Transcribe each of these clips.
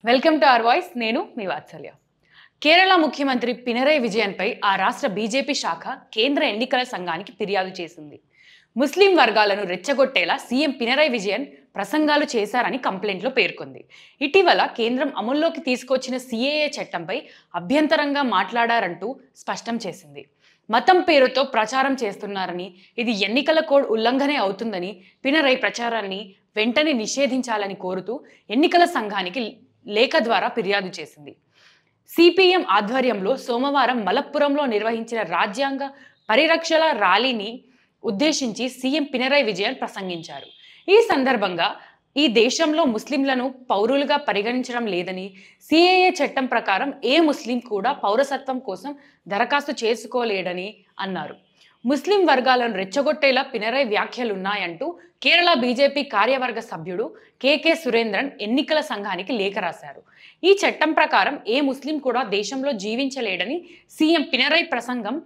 Welcome to our voice. నేను మీ వాత్సల్య. కేరళ ముఖ్యమంత్రి పినరై విజయన్ పై ఆ రాష్ట్ర బీజేపీ శాఖ కేంద్ర ఎన్నికల సంఘానికి ఫిర్యాదు చేసింది. ముస్లిం వర్గాలను రెచ్చగొట్టేలా సీఎం పినరై విజయన్ ప్రసంగాలు చేశారని కంప్లైంట్లో పేర్కొంది. ఇటీవల కేంద్రం అమల్లోకి తీసుకొచ్చిన సిఏఏ చట్టంపై అభ్యంతరంగా మాట్లాడారంటూ స్పష్టం చేసింది. మతం పేరుతో ప్రచారం చేస్తున్నారని, ఇది ఎన్నికల కోడ్ ఉల్లంఘనే అవుతుందని పినరై ప్రచారాన్ని వెంటనే నిషేధించాలని కోరుతూ ఎన్నికల సంఘానికి లేఖ ద్వారా ఫిర్యాదు చేసింది. సిపిఎం ఆధ్వర్యంలో సోమవారం మలప్పురంలో నిర్వహించిన రాజ్యాంగ పరిరక్షణ ర్యాలీని ఉద్దేశించి సీఎం పినరై విజయన్ ప్రసంగించారు. ఈ సందర్భంగా ఈ దేశంలో ముస్లింలను పౌరులుగా పరిగణించడం లేదని, సిఏఏ చట్టం ప్రకారం ఏ ముస్లిం కూడా పౌరసత్వం కోసం దరఖాస్తు చేసుకోలేడని అన్నారు. ముస్లిం వర్గాలను రెచ్చగొట్టేలా పినరై వ్యాఖ్యలున్నాయంటూ కేరళ బీజేపీ కార్యవర్గ సభ్యుడు కేకే సురేంద్రన్ ఎన్నికల సంఘానికి లేఖ రాశారు. ఈ చట్టం ప్రకారం ఏ ముస్లిం కూడా దేశంలో జీవించలేడని సీఎం పినరై ప్రసంగం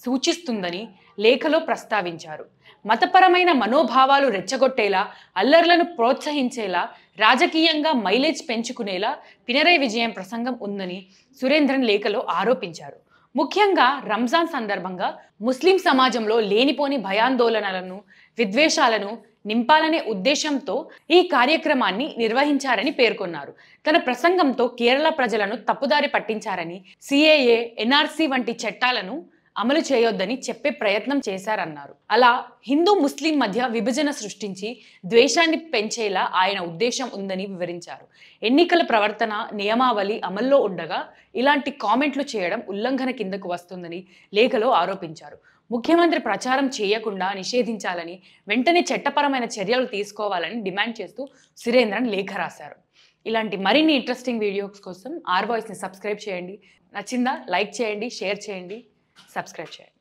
సూచిస్తుందని లేఖలో ప్రస్తావించారు. మతపరమైన మనోభావాలు రెచ్చగొట్టేలా, అల్లర్లను ప్రోత్సహించేలా, రాజకీయంగా మైలేజ్ పెంచుకునేలా పినరై విజయన్ ప్రసంగం ఉందని సురేంద్రన్ లేఖలో ఆరోపించారు. ముఖ్యంగా రంజాన్ సందర్భంగా ముస్లిం సమాజంలో లేనిపోని భయాందోళనలను, విద్వేషాలను నింపాలనే ఉద్దేశంతో ఈ కార్యక్రమాన్ని నిర్వహించారని పేర్కొన్నారు. తన ప్రసంగంతో కేరళ ప్రజలను తప్పుదారి పట్టించారని, సిఏఏ, ఎన్ఆర్సీ వంటి చట్టాలను అమలు చేయొద్దని చెప్పే ప్రయత్నం చేశారన్నారు. అలా హిందూ ముస్లిం మధ్య విభజన సృష్టించి ద్వేషాన్ని పెంచేలా ఆయన ఉద్దేశం ఉందని వివరించారు. ఎన్నికల ప్రవర్తన నియమావళి అమల్లో ఉండగా ఇలాంటి కామెంట్లు చేయడం ఉల్లంఘన కిందకు వస్తుందని లేఖలో ఆరోపించారు. ముఖ్యమంత్రి ప్రచారం చేయకుండా నిషేధించాలని, వెంటనే చట్టపరమైన చర్యలు తీసుకోవాలని డిమాండ్ చేస్తూ సురేంద్రన్ లేఖ రాశారు. ఇలాంటి మరిన్ని ఇంట్రెస్టింగ్ వీడియోస్ కోసం ఆర్ వాయిస్ని సబ్స్క్రైబ్ చేయండి. నచ్చిందా? లైక్ చేయండి, షేర్ చేయండి, సబ్స్క్రైబ్ చేయండి.